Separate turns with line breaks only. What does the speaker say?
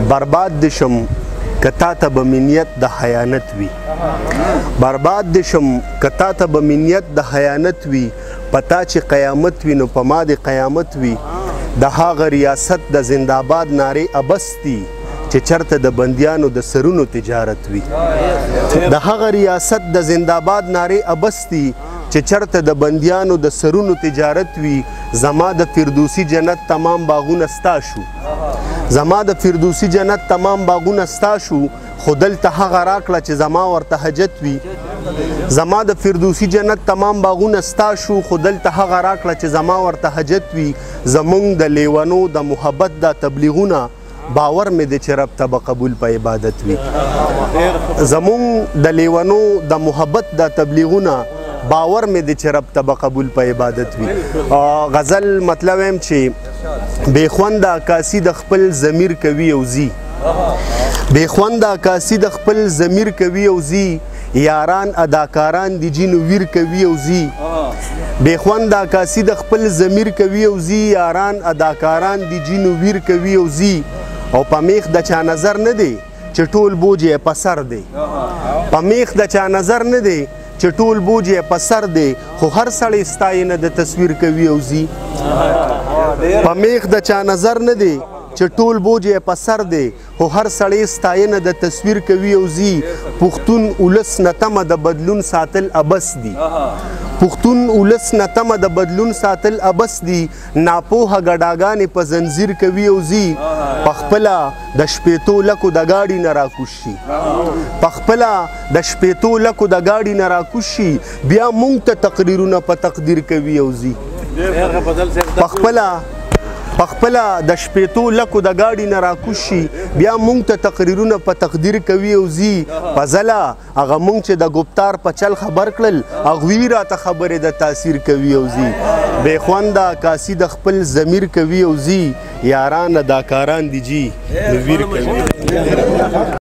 برباد دشم کتا ته به منیت د خیانت وي برباد دشم کتا ته به منیت د خیانت وي پتا چې قیامت وي نو په ما د قیامت وي د هغه ریاست د زنده‌باد نارې ابستی چې چرته د بندیانو د سرونو تجارت وي د هغه ریاست د زنده‌باد نارې ابستی چې چرته د بندیانو د سرونو تجارت وي زما د فردوسی جنت تمام باغونه ستا شو زما د فردوسی جنت تمام باغونه ستا شو خو دلته هغه راکړه چې زما ورته حاجت وي زما د فردوسی جنت تمام باغونه ستا شو خو دلته هغه راکړه چې زما ورته حاجت وي زمونږ د لیونو د محبت د تبلیغونه باور مې دی چې رب ته به قبول په عبادت وي زمونږ د لیونو د محبت د تبلیغونه باور مې دی چې رب ته به قبول په عبادت وي غزل مطلب هم چې بې خونده عکاسي د خپل ضمیر کوي او ځي بې خونده عکاسي د خپل ضمیر کوي او ځي یاران اداکاران د جینو ویر کوي او ځي بې خونده عکاسي د خپل ضمیر کوي او ځي یاران اداکاران د جینو ویر کوي او ځي او په میخ د چا نظر نه دی چې ټول بوج یې په سر دی په میخ د چا نظر نه دی چې ټول بوج یې په سر دی خو هر سړی ستاینه د تصویر کوي او ځي په میخ د چا نظر نه دی چې ټول بوج یې په سر دی خو هر سړی ستاینه د تصویر کوي او ځي پښتون اولس نه تمه د بدلون ساتل ابس دي پښتون اولس نه تمه د بدلون ساتل ابس دي ناپوهه ګډاګانې په زنځیر کوي او ځي پخپله د شپېتو لکو د گاډي نه راکوش شي پخپله د شپېتو لکو د گاډي نه راکوش شي بیا مونږ ته تقریرونه په تقدیر کوي او ځي پخپله د شپېتو لکو د گاډي نه راکوش شي بیا مونږ ته تقریرونه په تقدیر کوي او ځي په ځله هغه مونږ چې د ګفتار په چل خبر کړل هغوی راته خبرې د تاثیر کوي او ځي بې خونده عکاسي د خپل ضمیر کوي او ځي یاران اداکاران دي جي نو ویر کوي